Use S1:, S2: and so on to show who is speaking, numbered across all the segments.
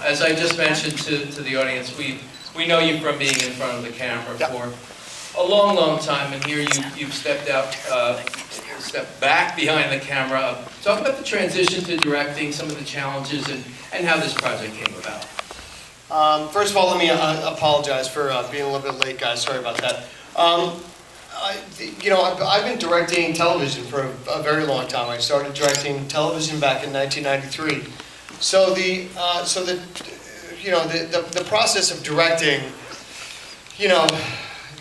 S1: as I just mentioned to the audience, we know you from being in front of the camera for a long, long time, and here you've stepped back behind the camera. Talk about the transition to directing, some of the challenges, and how this project came about.
S2: First of all, let me apologize for being a little bit late, guys. Sorry about that. I've been directing television for a very long time. I started directing television back in 1993. So the process of directing, the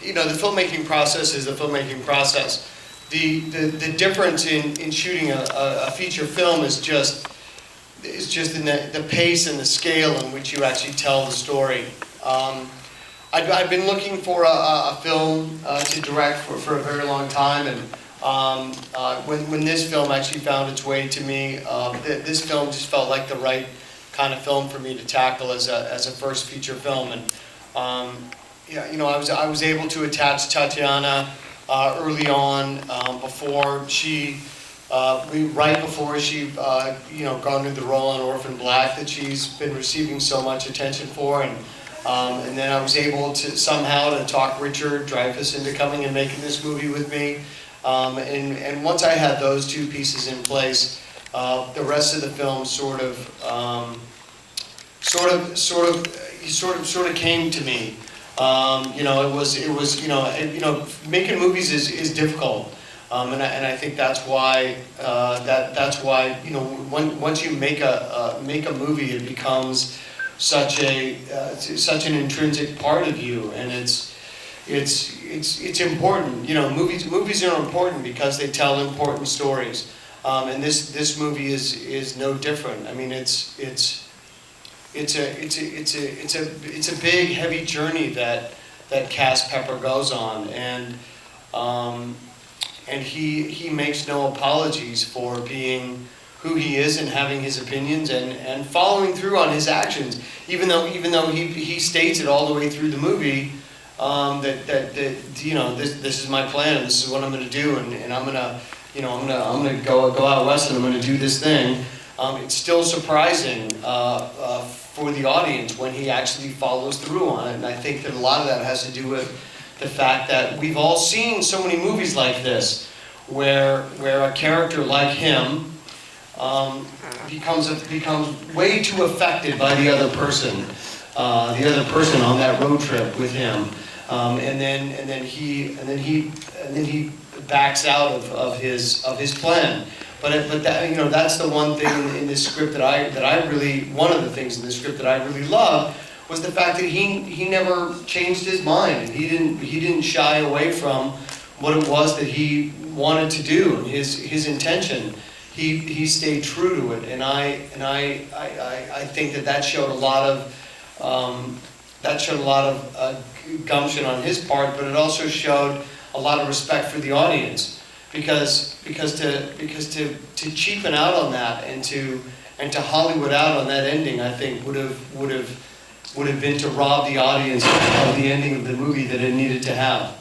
S2: filmmaking process is the filmmaking process. The difference in shooting a feature film is just in the pace and the scale in which you actually tell the story. I've been looking for a film to direct for a very long time, and when this film actually found its way to me, this film just felt like the right kind of film for me to tackle as a first feature film. And I was able to attach Tatiana early on, before she. Right before she, garnered the role on Orphan Black that she's been receiving so much attention for, and then I was able to somehow to talk Richard Dreyfuss into coming and making this movie with me, and once I had those two pieces in place, the rest of the film sort of came to me. Making movies is difficult. And I think that's why once you make a movie, it becomes such an intrinsic part of you, and it's important. Movies are important because they tell important stories, and this movie is no different. I mean, it's a big, heavy journey that Cass Pepper goes on, and he makes no apologies for being who he is and having his opinions and following through on his actions, even though he states it all the way through the movie, that this is my plan and this is what I'm going to do, and I'm gonna go out west and I'm going to do this thing. It's still surprising for the audience when he actually follows through on it, and I think that a lot of that has to do with the fact that we've all seen so many movies like this, where a character like him becomes way too affected by the other person on that road trip with him, and then he backs out of his plan. But that's the one thing in this script one of the things in this script that I really loved was the fact that he never changed his mind. He didn't shy away from what it was that he wanted to do and his intention. He stayed true to it, and I think that showed a lot of gumption on his part, but it also showed a lot of respect for the audience, because to cheapen out on that and to Hollywood out on that ending, I think would have been to rob the audience of the ending of the movie that it needed to have.